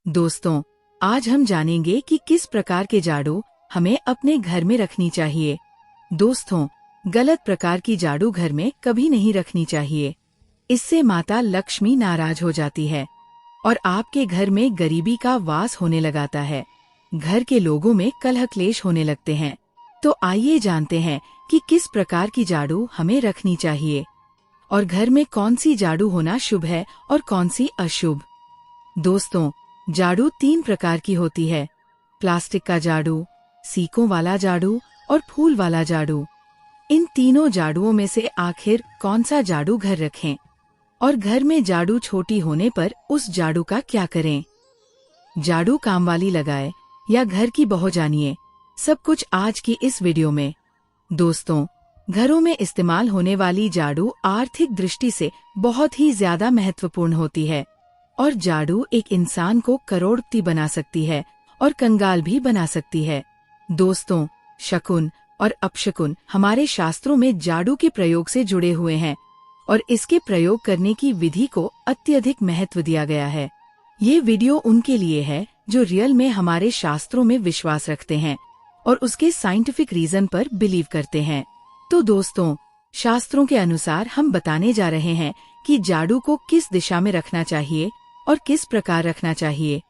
दोस्तों, आज हम जानेंगे कि किस प्रकार के झाड़ू हमें अपने घर में रखनी चाहिए। दोस्तों, गलत प्रकार की झाड़ू घर में कभी नहीं रखनी चाहिए। इससे माता लक्ष्मी नाराज हो जाती है और आपके घर में गरीबी का वास होने लगाता है। घर के लोगों में कलह क्लेश होने लगते हैं। तो आइए जानते हैं कि किस प्रकार की झाड़ू हमें रखनी चाहिए और घर में कौन सी झाड़ू होना शुभ है और कौन सी अशुभ। दोस्तों, झाड़ू 3 प्रकार की होती है: प्लास्टिक का झाड़ू, सीकों वाला झाड़ू और फूल वाला झाड़ू। इन तीनों झाड़ुओं में से आखिर कौन सा झाड़ू घर रखें और घर में झाड़ू छोटी होने पर उस झाड़ू का क्या करें? झाड़ू काम वाली लगाए या घर की बहू जानिए सब कुछ आज की इस वीडियो में। दोस्तों, घरों में इस्तेमाल होने वाली झाड़ू आर्थिक दृष्टि से बहुत ही ज्यादा महत्वपूर्ण होती है और झाड़ू एक इंसान को करोड़पति बना सकती है और कंगाल भी बना सकती है। दोस्तों, शकुन और अपशकुन हमारे शास्त्रों में झाड़ू के प्रयोग से जुड़े हुए हैं और इसके प्रयोग करने की विधि को अत्यधिक महत्व दिया गया है। ये वीडियो उनके लिए है जो रियल में हमारे शास्त्रों में विश्वास रखते हैं और उसके साइंटिफिक रीजन पर बिलीव करते हैं। तो दोस्तों, शास्त्रों के अनुसार हम बताने जा रहे हैं कि झाड़ू को किस दिशा में रखना चाहिए और किस प्रकार रखना चाहिए।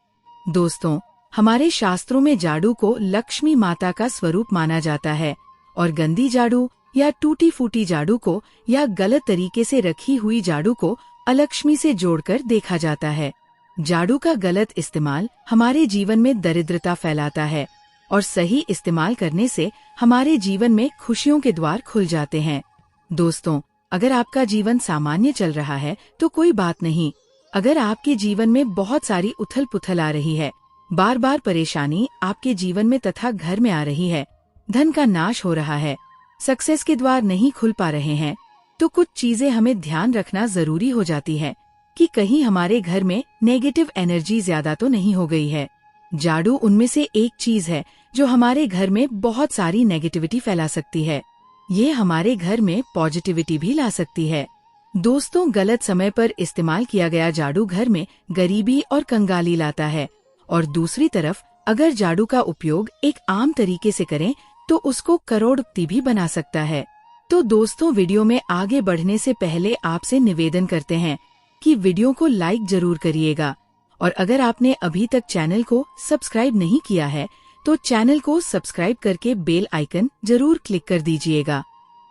दोस्तों, हमारे शास्त्रों में झाड़ू को लक्ष्मी माता का स्वरूप माना जाता है और गंदी झाड़ू या टूटी फूटी झाड़ू को या गलत तरीके से रखी हुई झाड़ू को अलक्ष्मी से जोड़कर देखा जाता है। झाड़ू का गलत इस्तेमाल हमारे जीवन में दरिद्रता फैलाता है और सही इस्तेमाल करने से हमारे जीवन में खुशियों के द्वार खुल जाते हैं। दोस्तों, अगर आपका जीवन सामान्य चल रहा है तो कोई बात नहीं। अगर आपके जीवन में बहुत सारी उथल पुथल आ रही है, बार बार परेशानी आपके जीवन में तथा घर में आ रही है, धन का नाश हो रहा है, सक्सेस के द्वार नहीं खुल पा रहे हैं, तो कुछ चीजें हमें ध्यान रखना जरूरी हो जाती है कि कहीं हमारे घर में नेगेटिव एनर्जी ज्यादा तो नहीं हो गई है। झाड़ू उनमें से एक चीज है जो हमारे घर में बहुत सारी नेगेटिविटी फैला सकती है। ये हमारे घर में पॉजिटिविटी भी ला सकती है। दोस्तों, गलत समय पर इस्तेमाल किया गया झाड़ू घर में गरीबी और कंगाली लाता है और दूसरी तरफ अगर झाड़ू का उपयोग एक आम तरीके से करें तो उसको करोड़पति भी बना सकता है। तो दोस्तों, वीडियो में आगे बढ़ने से पहले आपसे निवेदन करते हैं कि वीडियो को लाइक जरूर करिएगा और अगर आपने अभी तक चैनल को सब्सक्राइब नहीं किया है तो चैनल को सब्सक्राइब करके बेल आइकन जरूर क्लिक कर दीजिएगा।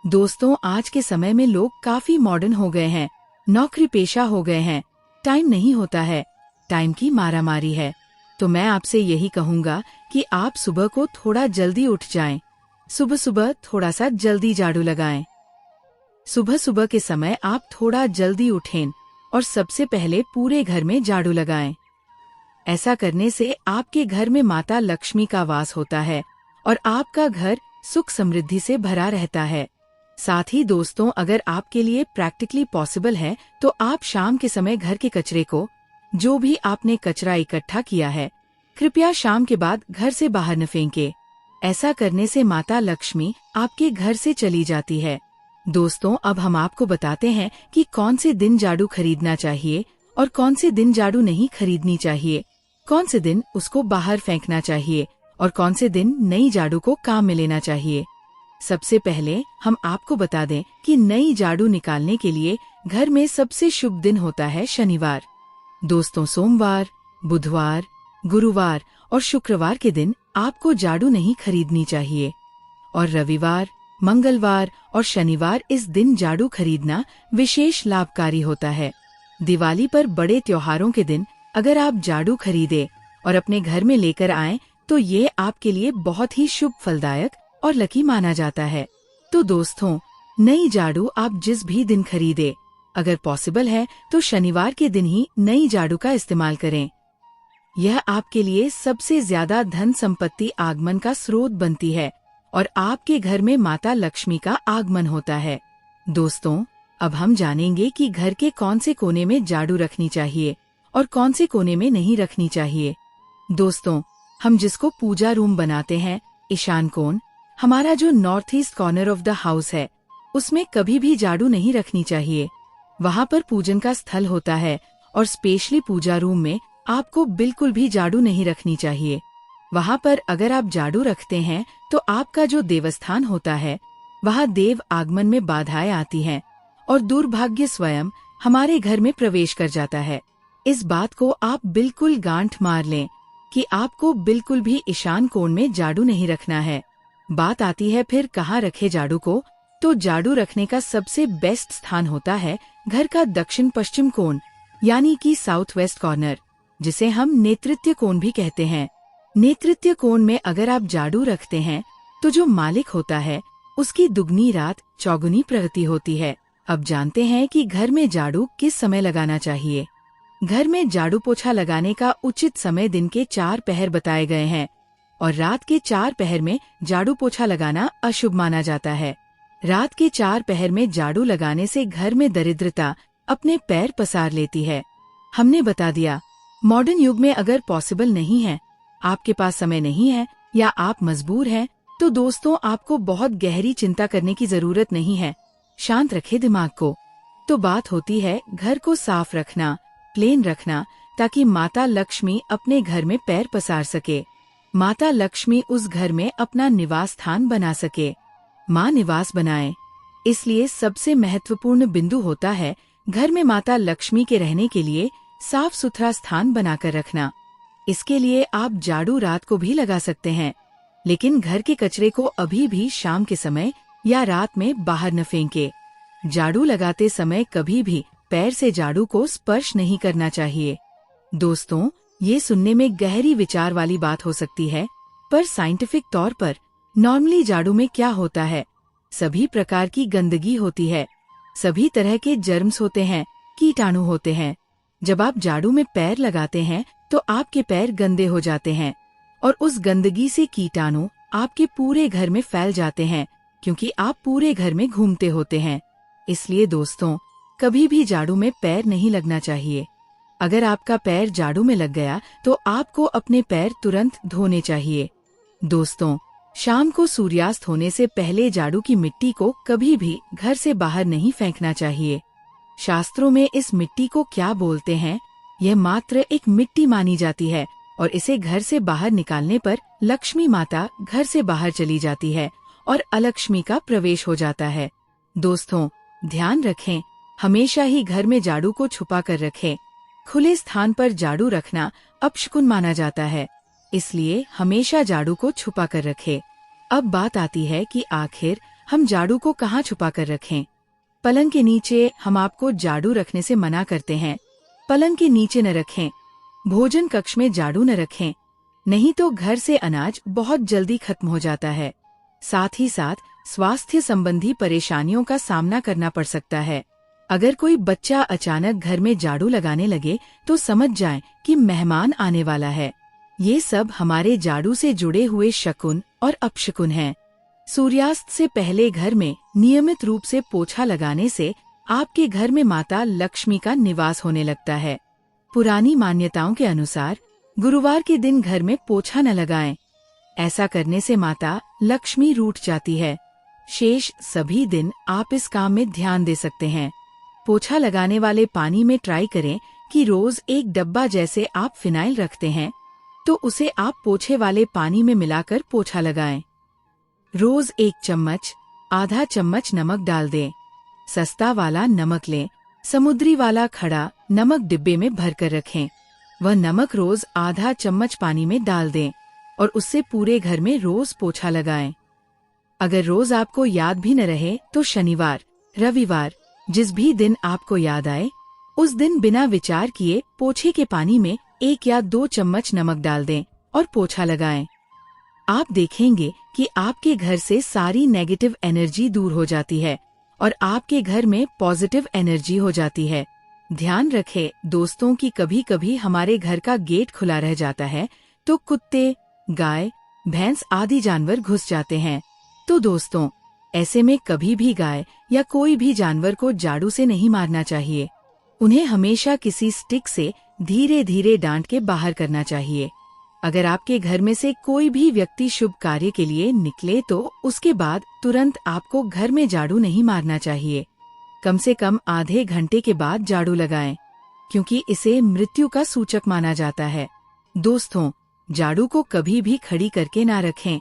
दोस्तों, आज के समय में लोग काफी मॉडर्न हो गए हैं, नौकरी पेशा हो गए हैं, टाइम नहीं होता है, टाइम की मारामारी है। तो मैं आपसे यही कहूँगा कि आप सुबह को थोड़ा जल्दी उठ जाएं। सुबह सुबह थोड़ा सा जल्दी झाड़ू लगाएं। सुबह सुबह के समय आप थोड़ा जल्दी उठें और सबसे पहले पूरे घर में झाड़ू लगाएं। ऐसा करने से आपके घर में माता लक्ष्मी का वास होता है और आपका घर सुख समृद्धि से भरा रहता है। साथ ही दोस्तों, अगर आपके लिए प्रैक्टिकली पॉसिबल है तो आप शाम के समय घर के कचरे को, जो भी आपने कचरा इकट्ठा किया है, कृपया शाम के बाद घर से बाहर न फेंके। ऐसा करने से माता लक्ष्मी आपके घर से चली जाती है। दोस्तों, अब हम आपको बताते हैं कि कौन से दिन झाड़ू खरीदना चाहिए और कौन से दिन झाड़ू नहीं खरीदनी चाहिए, कौन से दिन उसको बाहर फेंकना चाहिए और कौन से दिन नई झाड़ू को काम में लेना चाहिए। सबसे पहले हम आपको बता दें कि नई झाड़ू निकालने के लिए घर में सबसे शुभ दिन होता है शनिवार। दोस्तों, सोमवार, बुधवार, गुरुवार और शुक्रवार के दिन आपको झाड़ू नहीं खरीदनी चाहिए और रविवार, मंगलवार और शनिवार इस दिन झाड़ू खरीदना विशेष लाभकारी होता है। दिवाली पर बड़े त्योहारों के दिन अगर आप झाड़ू खरीदे और अपने घर में लेकर आएं तो ये आपके लिए बहुत ही शुभ, फलदायक और लकी माना जाता है। तो दोस्तों, नई झाड़ू आप जिस भी दिन खरीदे, अगर पॉसिबल है तो शनिवार के दिन ही नई झाड़ू का इस्तेमाल करें। यह आपके लिए सबसे ज्यादा धन संपत्ति आगमन का स्रोत बनती है और आपके घर में माता लक्ष्मी का आगमन होता है। दोस्तों, अब हम जानेंगे कि घर के कौन से कोने में झाड़ू रखनी चाहिए और कौन से कोने में नहीं रखनी चाहिए। दोस्तों, हम जिसको पूजा रूम बनाते हैं, ईशान कोण, हमारा जो north east corner of the house है, उसमें कभी भी झाड़ू नहीं रखनी चाहिए। वहाँ पर पूजन का स्थल होता है और स्पेशली पूजा रूम में आपको बिल्कुल भी झाड़ू नहीं रखनी चाहिए। वहाँ पर अगर आप झाड़ू रखते हैं तो आपका जो देवस्थान होता है वहाँ देव आगमन में बाधाएं आती हैं और दुर्भाग्य स्वयं हमारे घर में प्रवेश कर जाता है। इस बात को आप बिल्कुल गांठ मार लें कि आपको बिल्कुल भी ईशान कोण में झाड़ू नहीं रखना है। बात आती है फिर कहाँ रखे झाड़ू को, तो झाड़ू रखने का सबसे बेस्ट स्थान होता है घर का दक्षिण पश्चिम कोण, यानी कि साउथ वेस्ट कॉर्नर, जिसे हम नेतृत्य कोण भी कहते हैं। नेतृत्य कोण में अगर आप झाड़ू रखते हैं तो जो मालिक होता है उसकी दुगनी रात चौगुनी प्रगति होती है। अब जानते हैं कि घर में झाड़ू किस समय लगाना चाहिए। घर में झाड़ू पोछा लगाने का उचित समय दिन के 4 पहर बताए गए हैं और रात के 4 पहर में झाड़ू पोछा लगाना अशुभ माना जाता है। रात के 4 पहर में झाड़ू लगाने से घर में दरिद्रता अपने पैर पसार लेती है। हमने बता दिया। मॉडर्न युग में अगर पॉसिबल नहीं है, आपके पास समय नहीं है या आप मजबूर हैं, तो दोस्तों आपको बहुत गहरी चिंता करने की जरूरत नहीं है। शांत रखे दिमाग को। तो बात होती है घर को साफ रखना, प्लेन रखना, ताकि माता लक्ष्मी अपने घर में पैर पसार सके। माता लक्ष्मी उस घर में अपना निवास स्थान बना सके, माँ निवास बनाए। इसलिए सबसे महत्वपूर्ण बिंदु होता है घर में माता लक्ष्मी के रहने के लिए साफ सुथरा स्थान बनाकर रखना। इसके लिए आप झाड़ू रात को भी लगा सकते हैं, लेकिन घर के कचरे को अभी भी शाम के समय या रात में बाहर न फेंके। झाड़ू लगाते समय कभी भी पैर से झाड़ू को स्पर्श नहीं करना चाहिए। दोस्तों, ये सुनने में गहरी विचार वाली बात हो सकती है, पर साइंटिफिक तौर पर नॉर्मली झाड़ू में क्या होता है? सभी प्रकार की गंदगी होती है, सभी तरह के जर्म्स होते हैं, कीटाणु होते हैं। जब आप झाड़ू में पैर लगाते हैं तो आपके पैर गंदे हो जाते हैं और उस गंदगी से कीटाणु आपके पूरे घर में फैल जाते हैं, क्योंकि आप पूरे घर में घूमते होते हैं। इसलिए दोस्तों, कभी भी झाड़ू में पैर नहीं लगना चाहिए। अगर आपका पैर झाड़ू में लग गया तो आपको अपने पैर तुरंत धोने चाहिए। दोस्तों, शाम को सूर्यास्त होने से पहले झाड़ू की मिट्टी को कभी भी घर से बाहर नहीं फेंकना चाहिए। शास्त्रों में इस मिट्टी को क्या बोलते हैं? यह मात्र एक मिट्टी मानी जाती है और इसे घर से बाहर निकालने पर लक्ष्मी माता घर से बाहर चली जाती है और अलक्ष्मी का प्रवेश हो जाता है। दोस्तों, ध्यान रखें, हमेशा ही घर में झाड़ू को छुपा कर रखें। खुले स्थान पर झाड़ू रखना अपशकुन माना जाता है, इसलिए हमेशा झाड़ू को छुपा कर रखें। अब बात आती है कि आखिर हम झाड़ू को कहाँ छुपा कर रखें? पलंग के नीचे हम आपको झाड़ू रखने से मना करते हैं। पलंग के नीचे न रखें। भोजन कक्ष में झाड़ू न रखें, नहीं तो घर से अनाज बहुत जल्दी खत्म हो जाता है। साथ ही साथ स्वास्थ्य संबंधी परेशानियों का सामना करना पड़ सकता है। अगर कोई बच्चा अचानक घर में झाड़ू लगाने लगे तो समझ जाएं कि मेहमान आने वाला है। ये सब हमारे झाड़ू से जुड़े हुए शकुन और अपशकुन हैं। सूर्यास्त से पहले घर में नियमित रूप से पोछा लगाने से आपके घर में माता लक्ष्मी का निवास होने लगता है। पुरानी मान्यताओं के अनुसार गुरुवार के दिन घर में पोछा न लगाएं। ऐसा करने से माता लक्ष्मी रूठ जाती है। शेष सभी दिन आप इस काम में ध्यान दे सकते हैं। पोछा लगाने वाले पानी में ट्राई करें कि रोज एक डब्बा जैसे आप फिनाइल रखते हैं तो उसे आप पोछे वाले पानी में मिलाकर पोछा लगाएं। रोज 1 चम्मच, आधा चम्मच नमक डाल दें। सस्ता वाला नमक लें, समुद्री वाला खड़ा नमक डिब्बे में भरकर रखें। वह नमक रोज आधा चम्मच पानी में डाल दें और उससे पूरे घर में रोज पोछा लगाएं। अगर रोज आपको याद भी न रहे तो शनिवार, रविवार, जिस भी दिन आपको याद आए उस दिन बिना विचार किए पोछे के पानी में 1 या 2 चम्मच नमक डाल दें और पोछा लगाएं। आप देखेंगे कि आपके घर से सारी नेगेटिव एनर्जी दूर हो जाती है और आपके घर में पॉजिटिव एनर्जी हो जाती है। ध्यान रखें दोस्तों कि कभी कभी हमारे घर का गेट खुला रह जाता है तो कुत्ते, गाय, भैंस आदि जानवर घुस जाते हैं। तो दोस्तों, ऐसे में कभी भी गाय या कोई भी जानवर को झाड़ू से नहीं मारना चाहिए। उन्हें हमेशा किसी स्टिक से धीरे धीरे डांट के बाहर करना चाहिए। अगर आपके घर में से कोई भी व्यक्ति शुभ कार्य के लिए निकले तो उसके बाद तुरंत आपको घर में झाड़ू नहीं मारना चाहिए। कम से कम आधे घंटे के बाद झाड़ू लगाएं। क्योंकि इसे मृत्यु का सूचक माना जाता है। दोस्तों, झाड़ू को कभी भी खड़ी करके ना रखें,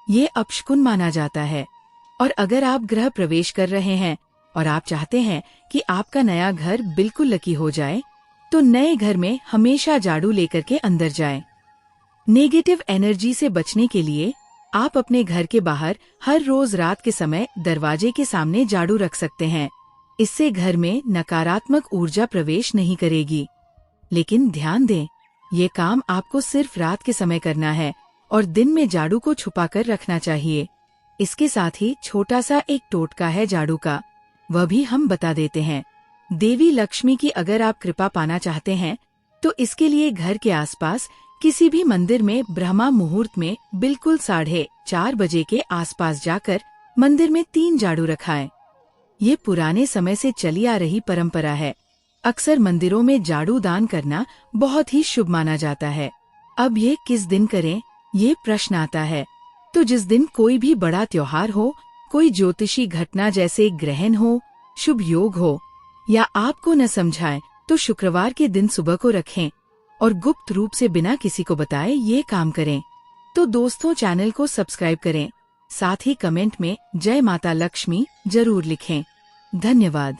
ये अपशकुन माना जाता है। और अगर आप गृह प्रवेश कर रहे हैं और आप चाहते हैं कि आपका नया घर बिल्कुल लकी हो जाए, तो नए घर में हमेशा झाड़ू लेकर के अंदर जाएं। नेगेटिव एनर्जी से बचने के लिए आप अपने घर के बाहर हर रोज रात के समय दरवाजे के सामने झाड़ू रख सकते हैं। इससे घर में नकारात्मक ऊर्जा प्रवेश नहीं करेगी। लेकिन ध्यान दें, ये काम आपको सिर्फ रात के समय करना है और दिन में झाड़ू को छुपाकर रखना चाहिए। इसके साथ ही छोटा सा एक टोटका है झाड़ू का, वह भी हम बता देते हैं। देवी लक्ष्मी की अगर आप कृपा पाना चाहते हैं तो इसके लिए घर के आसपास किसी भी मंदिर में ब्रह्मा मुहूर्त में बिल्कुल 4:30 बजे के आसपास जाकर मंदिर में 3 झाड़ू रखाएं। ये पुराने समय से चली आ रही परंपरा है। अक्सर मंदिरों में झाड़ू दान करना बहुत ही शुभ माना जाता है। अब ये किस दिन करें, ये प्रश्न आता है। तो जिस दिन कोई भी बड़ा त्योहार हो, कोई ज्योतिषी घटना जैसे ग्रहण हो, शुभ योग हो, या आपको न समझाए तो शुक्रवार के दिन सुबह को रखें और गुप्त रूप से बिना किसी को बताए ये काम करें। तो दोस्तों, चैनल को सब्सक्राइब करें, साथ ही कमेंट में जय माता लक्ष्मी जरूर लिखें। धन्यवाद।